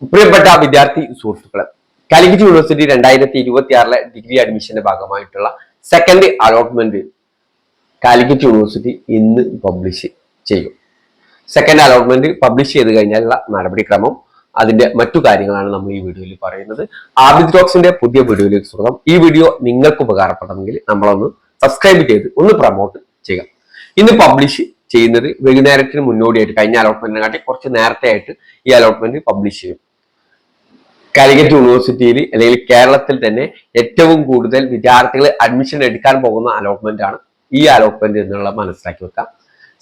പ്രിയപ്പെട്ട വിദ്യാർത്ഥി സുഹൃത്തുക്കളെ, കാലിക്കറ്റ് യൂണിവേഴ്സിറ്റി 2026 ഡിഗ്രി അഡ്മിഷന്റെ ഭാഗമായിട്ടുള്ള സെക്കൻഡ് അലോട്ട്മെന്റ് കാലിക്കറ്റ് യൂണിവേഴ്സിറ്റി ഇന്ന് പബ്ലിഷ് ചെയ്യും. സെക്കൻഡ് അലോട്ട്മെന്റ് പബ്ലിഷ് ചെയ്ത് കഴിഞ്ഞാലുള്ള നടപടിക്രമം, അതിന്റെ മറ്റു കാര്യങ്ങളാണ് നമ്മൾ ഈ വീഡിയോയിൽ പറയുന്നത്. ആബിദ് ടോക്സിന്റെ പുതിയ വീഡിയോയിലേക്ക് സ്വാഗതം. ഈ വീഡിയോ നിങ്ങൾക്ക് ഉപകാരപ്പെടണമെങ്കിൽ നമ്മളൊന്ന് സബ്സ്ക്രൈബ് ചെയ്ത് ഒന്ന് പ്രൊമോട്ട് ചെയ്യുക. ഇന്ന് പബ്ലിഷ് ചെയ്യുന്നത് വൈകുന്നേരത്തിന് മുന്നോടിയായിട്ട്, കഴിഞ്ഞ അലോട്ട്മെന്റിനെ കാട്ടി കുറച്ച് നേരത്തെ ആയിട്ട് ഈ അലോട്ട്മെന്റ് പബ്ലിഷ് ചെയ്യും. കാലിക്കറ്റ് യൂണിവേഴ്സിറ്റിയിൽ അല്ലെങ്കിൽ കേരളത്തിൽ തന്നെ ഏറ്റവും കൂടുതൽ വിദ്യാർത്ഥികൾ അഡ്മിഷൻ എടുക്കാൻ പോകുന്ന അലോട്ട്മെന്റ് ആണ് ഈ അലോട്ട്മെന്റ് എന്നുള്ള മനസ്സിലാക്കി വെക്കാം.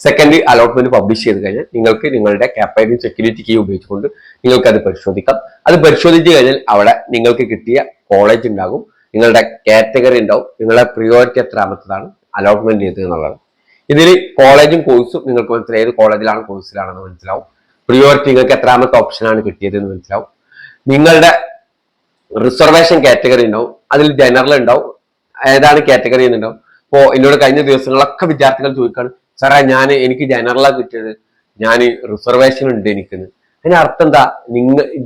സെക്കൻഡ് അലോട്ട്മെന്റ് പബ്ലിഷ് ചെയ്ത് കഴിഞ്ഞാൽ നിങ്ങൾക്ക് നിങ്ങളുടെ ക്യാപ് സെക്യൂരിറ്റി കീ ഉപയോഗിച്ചുകൊണ്ട് നിങ്ങൾക്ക് അത് പരിശോധിക്കാം. അത് പരിശോധിച്ച് കഴിഞ്ഞാൽ അവിടെ നിങ്ങൾക്ക് കിട്ടിയ കോളേജ് ഉണ്ടാകും, നിങ്ങളുടെ കാറ്റഗറി ഉണ്ടാവും, നിങ്ങളുടെ പ്രിയോറിറ്റി എത്രാമത്തതാണ് അലോട്ട്മെന്റ് ചെയ്തത് എന്നുള്ളത്. ഇതിൽ കോളേജും കോഴ്സും നിങ്ങൾക്ക് മനസ്സിലാവും, ഏത് കോളേജിലാണ് കോഴ്സിലാണെന്ന് മനസ്സിലാവും. പ്രിയോറിറ്റി നിങ്ങൾക്ക് എത്രാമത്തെ ഓപ്ഷനാണ് കിട്ടിയത് എന്ന് മനസ്സിലാവും. നിങ്ങളുടെ റിസർവേഷൻ കാറ്റഗറി ഉണ്ടാവും, അതിൽ ജനറൽ ഉണ്ടാവും, ഏതാണ് കാറ്റഗറി എന്നുണ്ടാവും. ഇപ്പോ എന്നോട് കഴിഞ്ഞ ദിവസങ്ങളൊക്കെ വിദ്യാർത്ഥികൾ ചോദിക്കാണ്, സാറേ എനിക്ക് ജനറലാണ് കിട്ടിയത്, ഞാൻ റിസർവേഷൻ ഉണ്ട് എനിക്കെന്ന്. അതിന് അർത്ഥം എന്താ?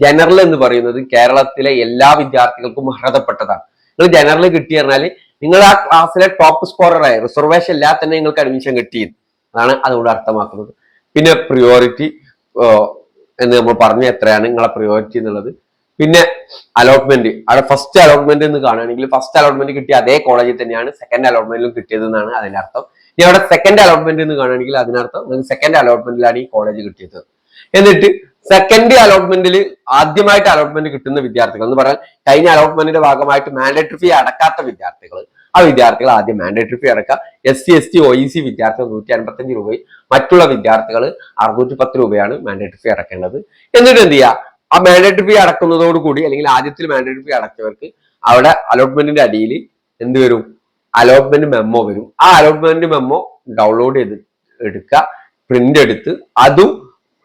ജനറൽ എന്ന് പറയുന്നത് കേരളത്തിലെ എല്ലാ വിദ്യാർത്ഥികൾക്കും അർഹതപ്പെട്ടതാണ്. നിങ്ങൾ ജനറൽ കിട്ടി പറഞ്ഞാൽ നിങ്ങൾ ആ ക്ലാസ്സിലെ ടോപ്പ് സ്കോററായി, റിസർവേഷൻ ഇല്ലാതെ തന്നെ നിങ്ങൾക്ക് അഡ്മിഷൻ കിട്ടിയത്, അതാണ് അതുകൊണ്ട് അർത്ഥമാക്കുന്നത്. പിന്നെ പ്രിയോറിറ്റി എന്ന് നമ്മൾ പറഞ്ഞ എത്രയാണ് നിങ്ങളെ പ്രിയോറിറ്റി എന്നുള്ളത്. പിന്നെ അലോട്ട്മെന്റ്, അവിടെ ഫസ്റ്റ് അലോട്ട്മെന്റ് എന്ന് കാണുകയാണെങ്കിൽ ഫസ്റ്റ് അലോട്ട്മെന്റ് കിട്ടിയ അതേ കോളേജിൽ തന്നെയാണ് സെക്കൻഡ് അലോട്ട്മെന്റിലും കിട്ടിയത് എന്നാണ് അതിന്റെ അർത്ഥം. ഇനി അവിടെ സെക്കൻഡ് അലോട്ട്മെന്റ് എന്ന് കാണുകയാണെങ്കിൽ അതിനർത്ഥം നിങ്ങൾക്ക് സെക്കൻഡ് അലോട്ട്മെന്റിലാണ് ഈ കോളേജ് കിട്ടിയത്. എന്നിട്ട് സെക്കൻഡ് അലോട്ട്മെന്റിൽ ആദ്യമായിട്ട് അലോട്ട്മെന്റ് കിട്ടുന്ന വിദ്യാർത്ഥികൾ എന്ന് പറഞ്ഞാൽ കഴിഞ്ഞ അലോട്ട്മെന്റിന്റെ ഭാഗമായിട്ട് മാൻഡേറ്ററി ഫീ അടക്കാത്ത വിദ്യാർത്ഥികൾ, ആ വിദ്യാർത്ഥികൾ ആദ്യം മാൻഡേറ്ററി ഫീ അടക്കുക. SC ST OEC വിദ്യാർത്ഥികൾ 155 രൂപയും മറ്റുള്ള വിദ്യാർത്ഥികൾ 610 രൂപയാണ് മാൻഡേറ്ററി ഫീ അടക്കേണ്ടത്. എന്നിട്ട് എന്ത് ചെയ്യുക? ആ മാൻഡേറ്ററി ഫീ അടക്കുന്നതോടുകൂടി, അല്ലെങ്കിൽ ആദ്യത്തിൽ മാൻഡേറ്ററി ഫീ അടച്ചവർക്ക് അവിടെ അലോട്ട്മെന്റിന്റെ അടിയിൽ എന്ത് വരും? അലോട്ട്മെന്റ് മെമ്മോ വരും. ആ അലോട്ട്മെന്റ് മെമ്മോ ഡൗൺലോഡ് ചെയ്ത് എടുക്കുക, പ്രിന്റ് എടുത്ത് അതും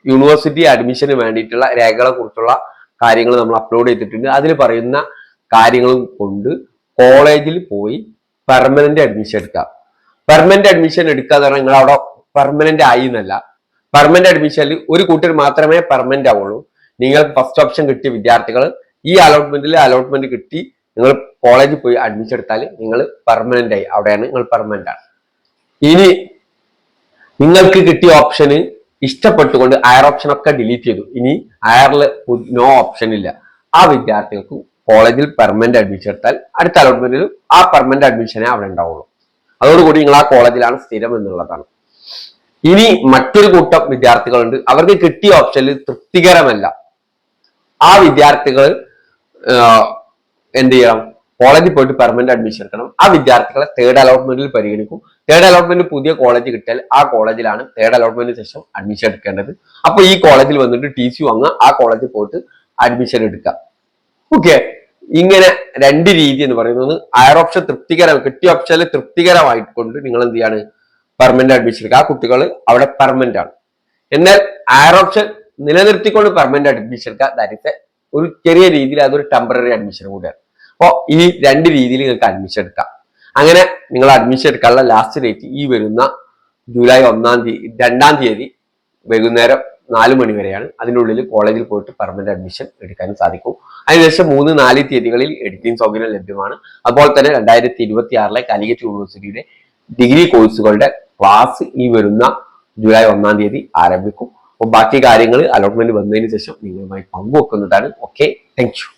യൂണിവേഴ്സിറ്റി അഡ്മിഷന് വേണ്ടിയിട്ടുള്ള രേഖകളെ കുറിച്ചുള്ള കാര്യങ്ങൾ നമ്മൾ അപ്ലോഡ് ചെയ്തിട്ടുണ്ട്. അതിൽ പറയുന്ന കാര്യങ്ങളും കൊണ്ട് കോളേജിൽ പോയി പെർമനന്റ് അഡ്മിഷൻ എടുക്കുക. പെർമനന്റ് അഡ്മിഷൻ എടുക്കുക എന്ന് പറഞ്ഞാൽ നിങ്ങൾ അവിടെ പെർമനന്റ് ആയി എന്നല്ല. പെർമനന്റ് അഡ്മിഷനിൽ ഒരു കൂട്ടർ മാത്രമേ പെർമനന്റ് ആവുള്ളൂ. നിങ്ങൾക്ക് ഫസ്റ്റ് ഓപ്ഷൻ കിട്ടിയ വിദ്യാർത്ഥികൾ ഈ അലോട്ട്മെന്റ് കിട്ടി നിങ്ങൾ കോളേജിൽ പോയി അഡ്മിഷൻ എടുത്താൽ നിങ്ങൾ പെർമനന്റ് ആയി, അവിടെയാണ് നിങ്ങൾ പെർമനന്റ് ആണ്. ഇനി നിങ്ങൾക്ക് കിട്ടിയ ഓപ്ഷന് ഇഷ്ടപ്പെട്ടുകൊണ്ട് ഹയർ ഓപ്ഷൻ ഒക്കെ ഡിലീറ്റ് ചെയ്തു, ഇനി ഹയറിൽ നോ ഓപ്ഷൻ ഇല്ല, ആ വിദ്യാർത്ഥികൾക്ക് കോളേജിൽ പെർമനന്റ് അഡ്മിഷൻ എടുത്താൽ അടുത്ത അലോട്ട്മെന്റിൽ ആ പെർമനന്റ് അഡ്മിഷനെ അവിടെ ഉണ്ടാവുള്ളൂ. അതോടുകൂടി നിങ്ങൾ ആ കോളേജിലാണ് സ്ഥിരം എന്നുള്ളതാണ്. ഇനി മറ്റൊരു കൂട്ടം വിദ്യാർത്ഥികളുണ്ട്, അവർക്ക് കിട്ടിയ ഓപ്ഷനിൽ തൃപ്തികരമല്ല. ആ വിദ്യാർത്ഥികൾ എന്ത് ചെയ്യണം? കോളേജിൽ പോയിട്ട് പെർമനന്റ് അഡ്മിഷൻ എടുക്കണം. ആ വിദ്യാർത്ഥികളെ തേർഡ് അലോട്ട്മെന്റിൽ പരിഗണിക്കും. തേർഡ് അലോട്ട്മെന്റ് പുതിയ കോളേജ് കിട്ടിയാൽ ആ കോളേജിലാണ് തേർഡ് അലോട്ട്മെന്റിന് ശേഷം അഡ്മിഷൻ എടുക്കേണ്ടത്. അപ്പൊ ഈ കോളേജിൽ വന്നിട്ട് TC വാങ്ങുക, ആ കോളേജിൽ പോയിട്ട് അഡ്മിഷൻ എടുക്കുക. ഓക്കെ, ഇങ്ങനെ രണ്ട് രീതി എന്ന് പറയുന്നത് ഹയർ ഓപ്ഷൻ കിട്ടിയ ഓപ്ഷനിൽ തൃപ്തികരമായിക്കൊണ്ട് നിങ്ങൾ എന്ത് ചെയ്യാണ്? പെർമനന്റ് അഡ്മിഷൻ എടുക്കുക. ആ കുട്ടികൾ അവിടെ പെർമനന്റ് ആണ്. എന്നാൽ ഹയർ ഓപ്ഷൻ നിലനിർത്തിക്കൊണ്ട് പെർമനന്റ് അഡ്മിഷൻ എടുക്കുക, ദാറ്റ് ഒരു ചെറിയ രീതിയിൽ അതൊരു ടെമ്പററി അഡ്മിഷൻ കൂടിയാണ്. അപ്പോൾ ഈ രണ്ട് രീതിയിൽ നിങ്ങൾക്ക് അഡ്മിഷൻ എടുക്കാം. അങ്ങനെ നിങ്ങൾ അഡ്മിഷൻ എടുക്കാനുള്ള ലാസ്റ്റ് ഡേറ്റ് ഈ വരുന്ന ജൂലൈ 2 തീയതി വൈകുന്നേരം 4 മണി വരെയാണ്. അതിനുള്ളിൽ കോളേജിൽ പോയിട്ട് പെർമനന്റ് അഡ്മിഷൻ എടുക്കാനും സാധിക്കും. അതിനുശേഷം 3, 4 തീയതികളിൽ എഡിറ്റിംഗ് സൗകര്യം ലഭ്യമാണ്. അതുപോലെ തന്നെ 2026 കാലിക്കറ്റ് യൂണിവേഴ്സിറ്റിയുടെ ഡിഗ്രി കോഴ്സുകളുടെ ക്ലാസ് ഈ വരുന്ന ജൂലൈ 1 തീയതി ആരംഭിക്കും. അപ്പോൾ ബാക്കി കാര്യങ്ങൾ അലോട്ട്മെന്റ് വന്നതിന് ശേഷം നിങ്ങളുമായി പങ്കുവെക്കുന്നതാണ്. Okay, thank you.